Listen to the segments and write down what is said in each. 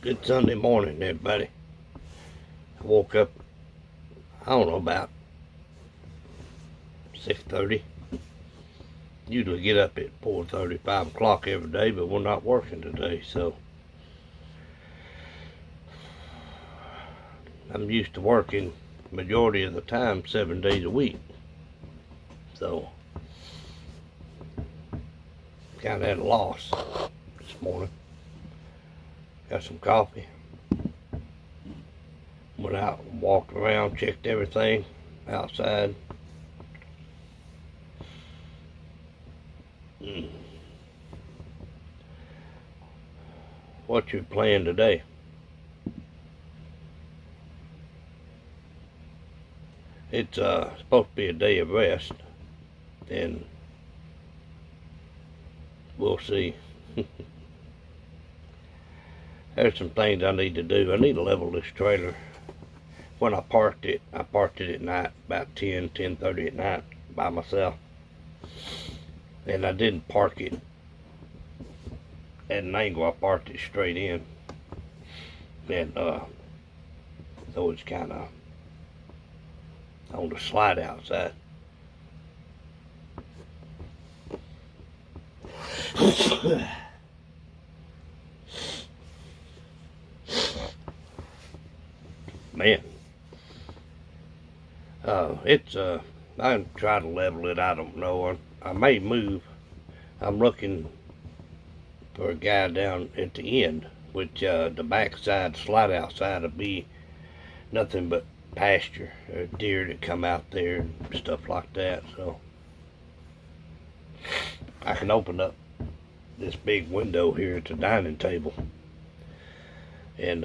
Good Sunday morning, everybody. I woke up, I don't know, about 6:30. Usually get up at 4:30, 5 o'clock every day, but we're not working today, so I'm used to working majority of the time 7 days a week. So kind of at a loss this morning. Got some coffee. Went out and walked around, checked everything outside. What's your plan today? It's supposed to be a day of rest, and we'll see. There's some things I need to do. I need to level this trailer. When I parked it at night, about 10:30 at night by myself. And I didn't park it at an angle, I parked it straight in. And so it's kind of on the slide outside. Man, I can try to level it. I don't know. I may move. I'm looking for a guy down at the end, which the backside, slide outside, will be nothing but pasture, deer that come out there and stuff like that. So I can open up this big window here at the dining table and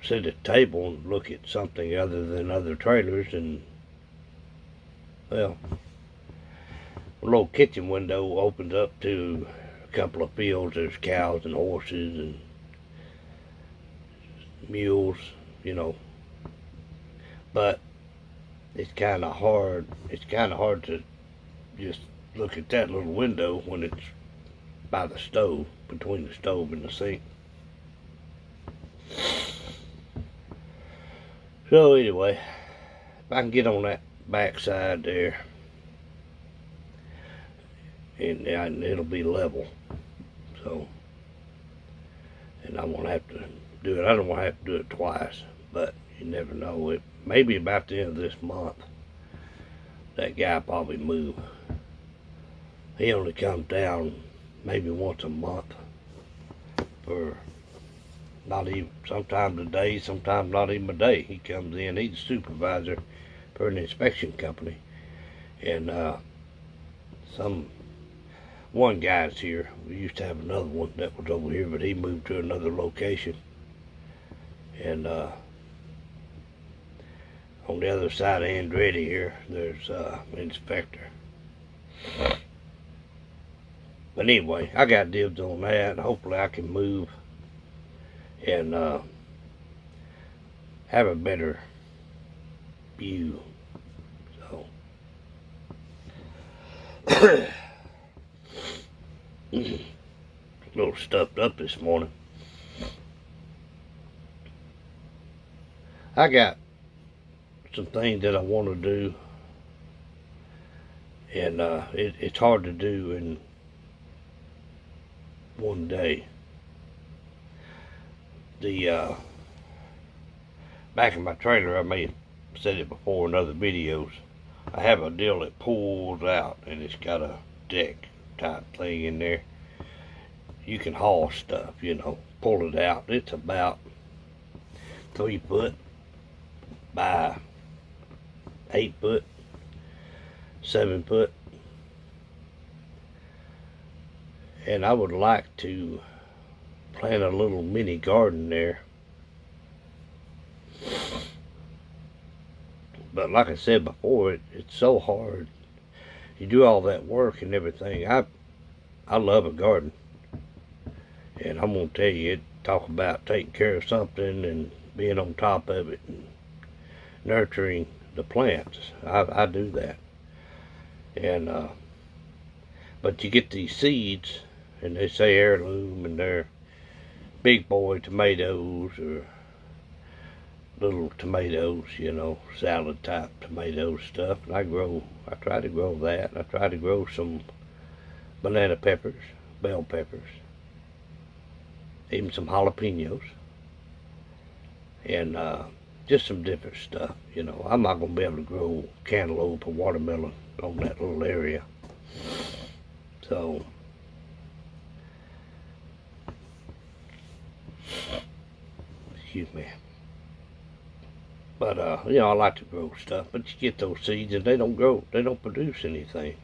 sit at the table and look at something other than other trailers. And well, a little kitchen window opens up to a couple of fields. There's cows and horses and mules, but it's kind of hard. It's kind of hard to just look at that little window when it's by the stove, between the stove and the sink. So anyway, if I can get on that backside there, and it'll be level. So, and I won't have to do it. I don't want to have to do it twice, but you never know. It maybe about the end of this month, that guy probably move. He only comes down maybe once a month for not even, sometimes a day, sometimes not even a day. He comes in. He's a supervisor for an inspection company, and one guy's here. We used to have another one that was over here, but he moved to another location. And on the other side of Andretti here, there's an inspector. But anyway, I got dibs on that, and hopefully I can move and have a better view. So a little stuffed up this morning. I got some things that I want to do, and it's hard to do in one day. The back in my trailer, I may have said it before in other videos, I have a deal that pulls out, and it's got a deck type thing in there. You can haul stuff, pull it out. It's about 3 foot by 8 foot, 7 foot. And I would like to plant a little mini garden there. But like I said before, it's so hard. You do all that work and everything. I love a garden. And I'm going to tell you, talk about taking care of something and being on top of it and nurturing the plants. I do that. And but you get these seeds, and they say heirloom, and they're big boy tomatoes or little tomatoes, you know, salad type tomato stuff. And I try to grow that. I try to grow some banana peppers, bell peppers, even some jalapenos, and just some different stuff. You know, I'm not going to be able to grow cantaloupe or watermelon on that little area. So, excuse me. But, you know, I like to grow stuff, but you get those seeds and they don't grow, they don't produce anything.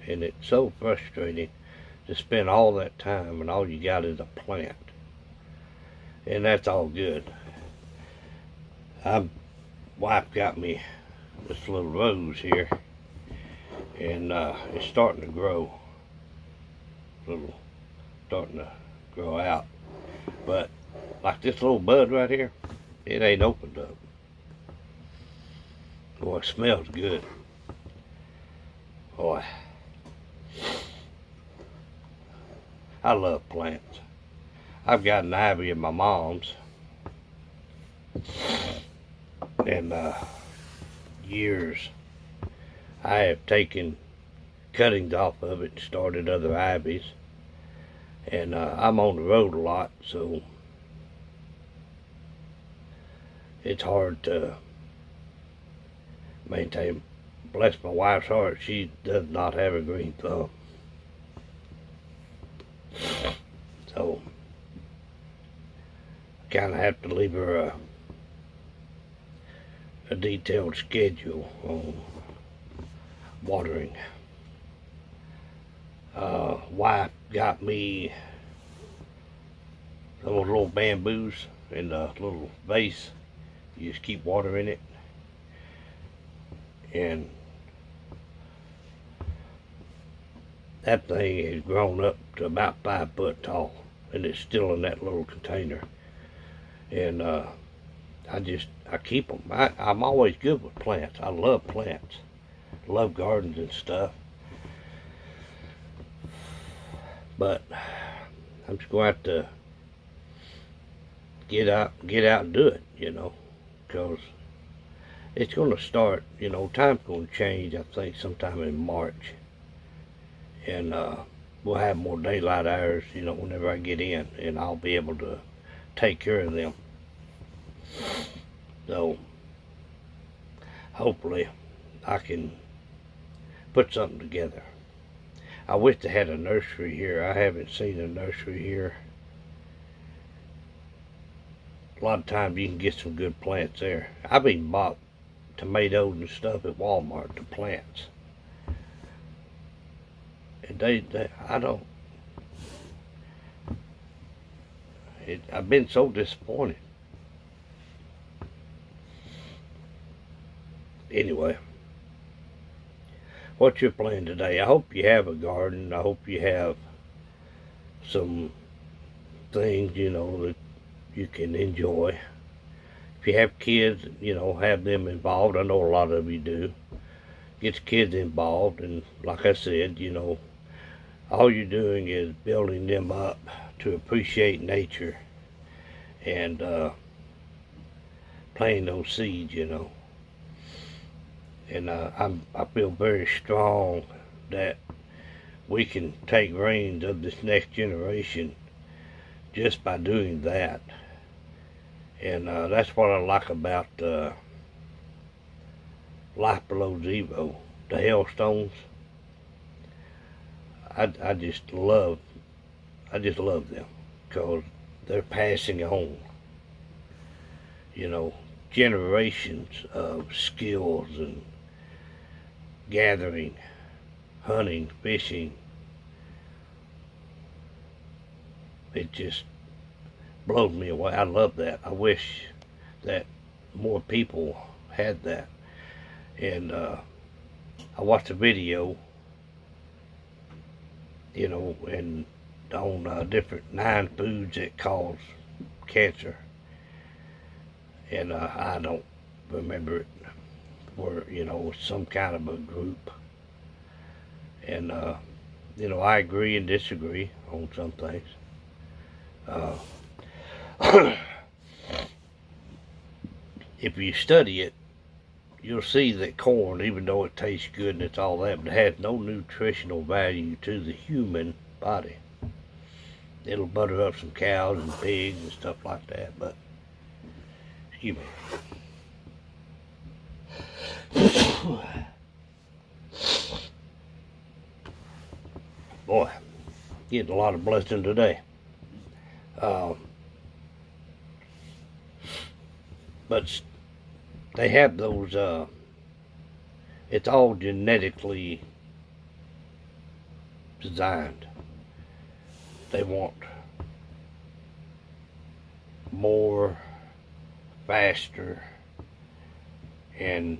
And it's so frustrating to spend all that time and all you got is a plant. And that's all good. Wife got me this little rose here, and it's starting to grow. Starting to grow out. But, like this little bud right here, it ain't opened up. Boy, it smells good. Boy, I love plants. I've got an ivy at my mom's, and years I have taken cuttings off of it and started other ivies, and I'm on the road a lot, so it's hard to maintain. Bless my wife's heart, she does not have a green thumb. So I kind of have to leave her a detailed schedule on watering. Wife got me those little bamboos in a little vase. You just keep watering it. And that thing has grown up to about 5 foot tall, and it's still in that little container. And I keep them. I'm always good with plants. I love plants. I love gardens and stuff. But I'm just going to have to get out and do it, you know, because it's going to start, you know, time's going to change, I think, sometime in March. And we'll have more daylight hours, you know, whenever I get in, and I'll be able to take care of them. So, hopefully, I can put something together. I wish they had a nursery here. I haven't seen a nursery here. A lot of times you can get some good plants there. I've even bought tomatoes and stuff at Walmart, the plants. And I've been so disappointed. Anyway, what's your plan today? I hope you have a garden. I hope you have some things, you know, that you can enjoy. If you have kids, you know, have them involved. I know a lot of you do. Get the kids involved, and like I said, you know, all you're doing is building them up to appreciate nature and planting those seeds, you know. And I feel very strong that we can take reins of this next generation just by doing that. And that's what I like about Life Below Zero, the Hailstones. I just love them because they're passing on, you know, generations of skills and gathering, hunting, fishing. It just blows me away. I love that. I wish that more people had that. And I watched a video, you know, and on different 9 foods that cause cancer. And I don't remember it, where, you know, some kind of a group. And, you know, I agree and disagree on some things. If you study it, you'll see that corn, even though it tastes good and it's all that, but it has no nutritional value to the human body. It'll butter up some cows and pigs and stuff like that, but excuse me. Boy, getting a lot of blessing today. But they have those, it's all genetically designed. They want more, faster, and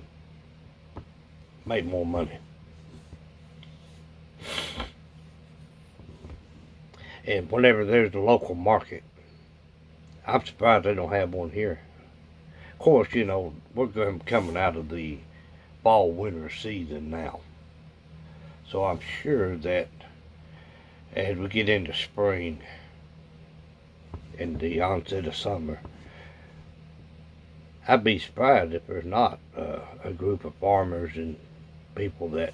make more money. And whenever there's a local market, I'm surprised they don't have one here. Of course, you know, we're coming out of the fall winter season now. So I'm sure that as we get into spring and the onset of summer, I'd be surprised if there's not a group of farmers and people that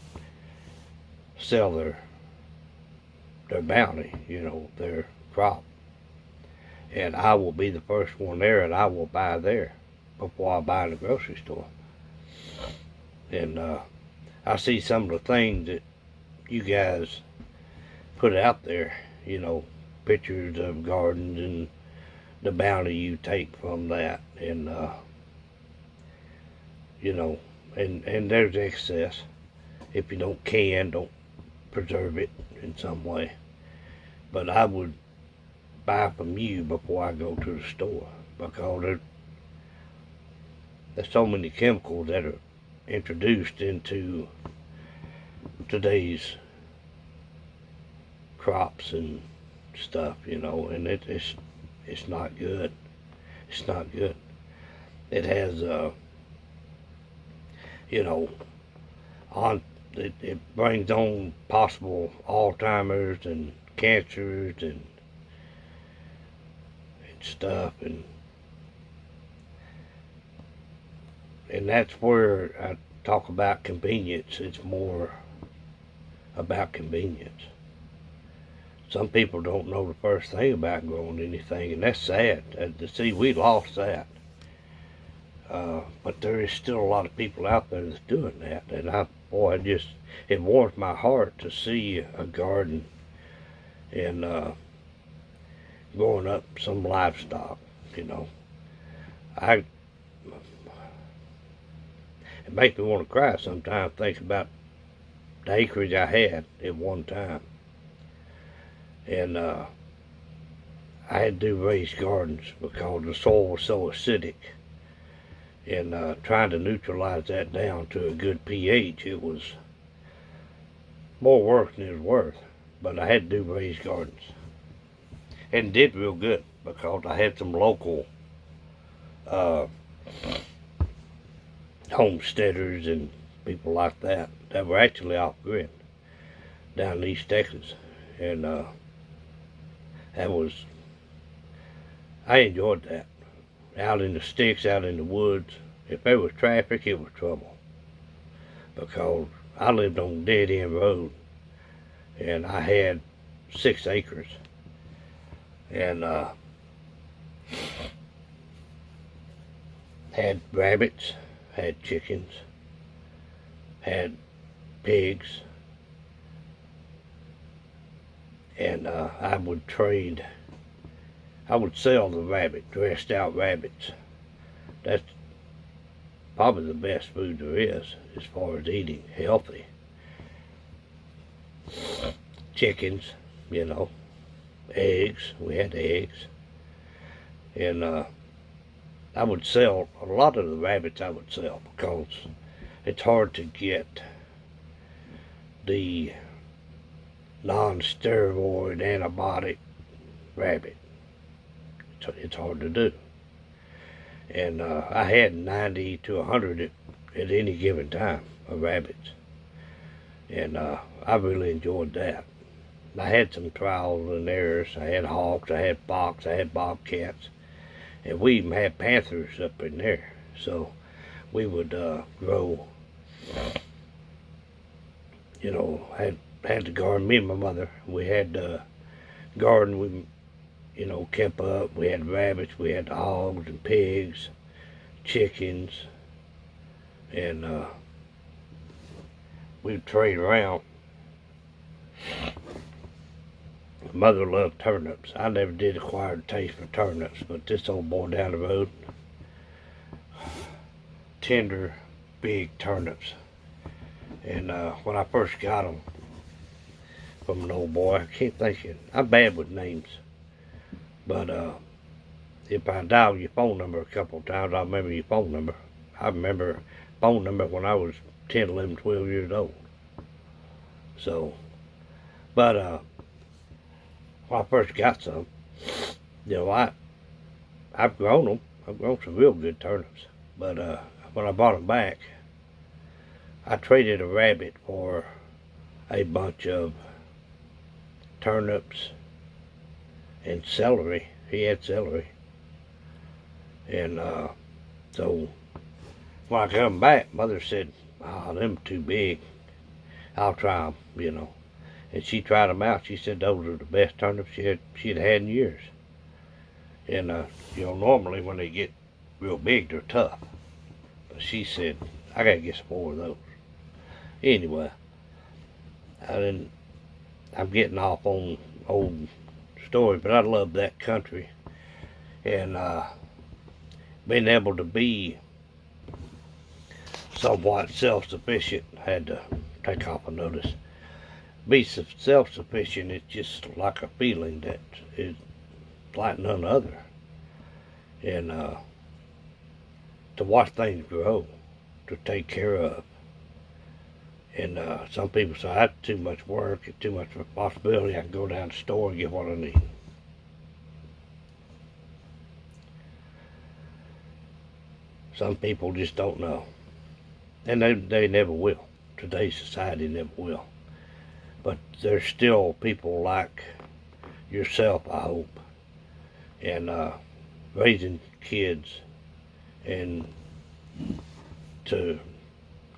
sell their bounty, you know, their crop. And I will be the first one there, and I will buy there before I buy in the grocery store. And I see some of the things that you guys put out there, you know, pictures of gardens and the bounty you take from that, and you know, and there's excess. If you don't preserve it in some way. But I would buy from you before I go to the store, because there's so many chemicals that are introduced into today's crops and stuff, you know, and it's not good. It's not good. It has you know, it brings on possible Alzheimer's and cancers and stuff, and that's where I talk about convenience. It's more about convenience. Some people don't know the first thing about growing anything, and that's sad. See, we lost that. But there is still a lot of people out there that's doing that, and it warms my heart to see a garden and growing up some livestock, you know. It makes me want to cry sometimes thinking about the acreage I had at one time. And I had to do raised gardens because the soil was so acidic. And trying to neutralize that down to a good pH, it was more work than it was worth. But I had to do raised gardens. And did real good because I had some local homesteaders and people like that were actually off-grid down in East Texas. And I enjoyed that. Out in the sticks, out in the woods. If there was traffic, it was trouble. Because I lived on a dead-end road, and I had 6 acres. And had rabbits, had chickens, had pigs, and I would sell the dressed out rabbits. That's probably the best food there is as far as eating healthy. Chickens, you know, eggs, we had eggs. And I would sell a lot of the rabbits. I would sell because it's hard to get the non-steroid antibiotic rabbit. It's hard to do. And I had 90 to 100 at any given time of rabbits. And I really enjoyed that. I had some trials and errors. I had hawks, I had fox, I had bobcats. And we even had panthers up in there. So we would grow, had the garden. Me and my mother, we had the garden. We, kept up. We had rabbits. We had hogs and pigs, chickens, and we'd trade around. Mother loved turnips. I never did acquire a taste for turnips, but this old boy down the road, tender, big turnips. And when I first got them from an old boy, I can't think it. I'm bad with names, but if I dial your phone number a couple of times, I'll remember your phone number. I remember phone number when I was 10, 11, 12 years old. So, but when I first got some, I've grown them. I've grown some real good turnips. But when I bought them back, I traded a rabbit for a bunch of turnips and celery. He had celery. And so when I come back, Mother said, "Oh, them too big. I'll try them, And she tried them out. She said those are the best turnips she'd had in years. And, normally when they get real big, they're tough. But she said, I gotta get some more of those. Anyway, I'm getting off on old stories, but I love that country. And being able to be somewhat self-sufficient, had to take off a notice. Be self-sufficient is just like a feeling that is like none other. And to watch things grow, to take care of. And some people say, that's too much work, it's too much responsibility, I can go down to the store and get what I need. Some people just don't know. And they never will. Today's society never will. But there's still people like yourself, I hope, and raising kids and to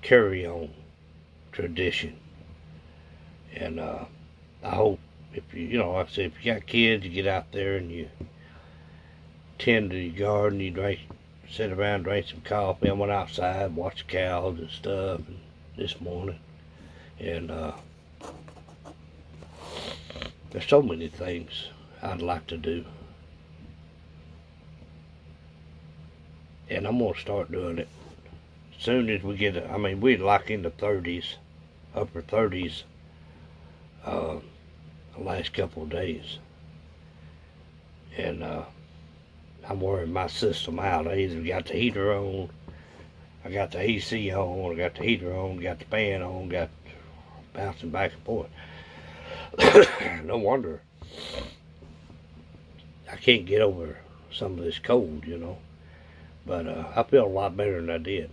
carry on tradition. And I hope if like I said, if you got kids, you get out there and you tend to your garden, you sit around, drink some coffee. I went outside, watched cows and stuff this morning. And there's so many things I'd like to do. And I'm going to start doing it. As soon as we get we're like in the 30s, upper 30s, the last couple of days. And I'm wearing my system out. I either got the heater on, I got the AC on, I got the heater on, got the fan on, got bouncing back and forth. No wonder I can't get over some of this cold, But I feel a lot better than I did.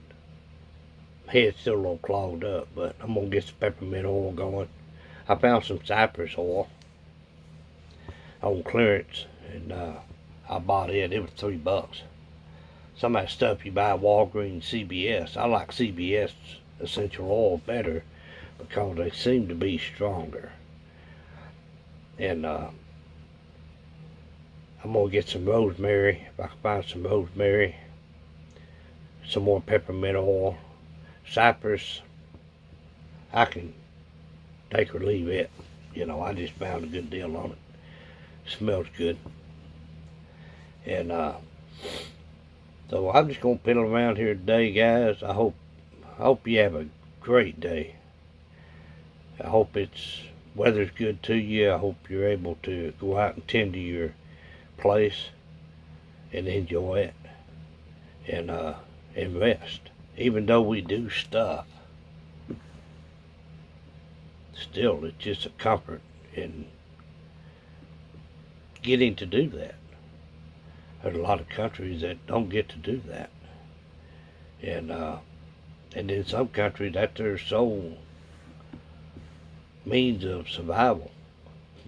Head's still a little clogged up, but I'm going to get some peppermint oil going. I found some cypress oil on clearance, and I bought it. It was $3. Some of that stuff you buy at Walgreens, CVS. I like CVS essential oil better because they seem to be stronger. And I'm going to get some rosemary, if I can find some rosemary, some more peppermint oil. Cypress, I can take or leave it. I just found a good deal on it. Smells good. And so I'm just going to piddle around here today, guys. I hope you have a great day. I hope weather's good to you. I hope you're able to go out and tend to your place and enjoy it and rest. Even though we do stuff, still it's just a comfort in getting to do that. There's a lot of countries that don't get to do that. And in some countries that's their sole means of survival,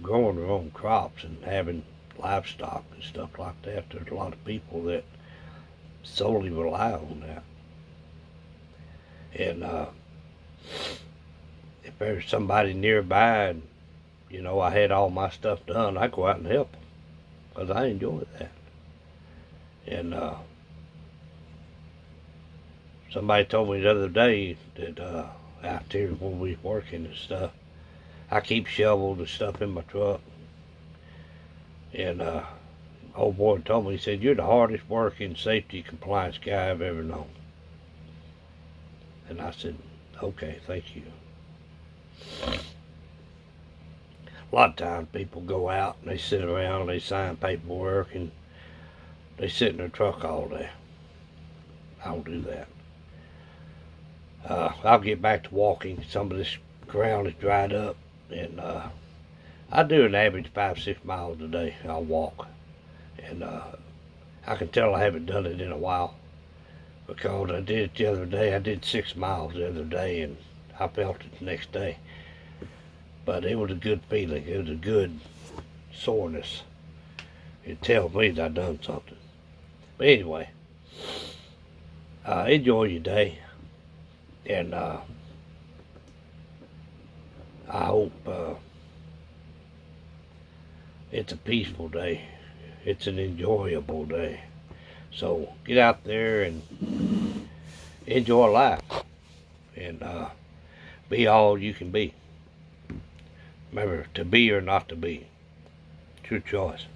growing their own crops and having livestock and stuff like that. There's a lot of people that solely rely on that. And if there's somebody nearby and, you know, I had all my stuff done, I go out and help them because I enjoy that. And somebody told me the other day that out there when we working and stuff, I keep shovels and stuff in my truck. And old boy told me, he said, "You're the hardest working safety compliance guy I've ever known." And I said, "Okay, thank you." A lot of times people go out and they sit around and they sign paperwork and they sit in their truck all day. I don't do that. I'll get back to walking. Some of this ground is dried up, and I do an average 5-6 miles a day. I'll walk, and I can tell I haven't done it in a while because I did it the other day. I did 6 miles the other day, and I felt it the next day. But it was a good feeling. It was a good soreness. It tells me that I've done something. But anyway, enjoy your day, and I hope it's a peaceful day. It's an enjoyable day. So get out there and enjoy life, and be all you can be. Remember, to be or not to be. It's your choice.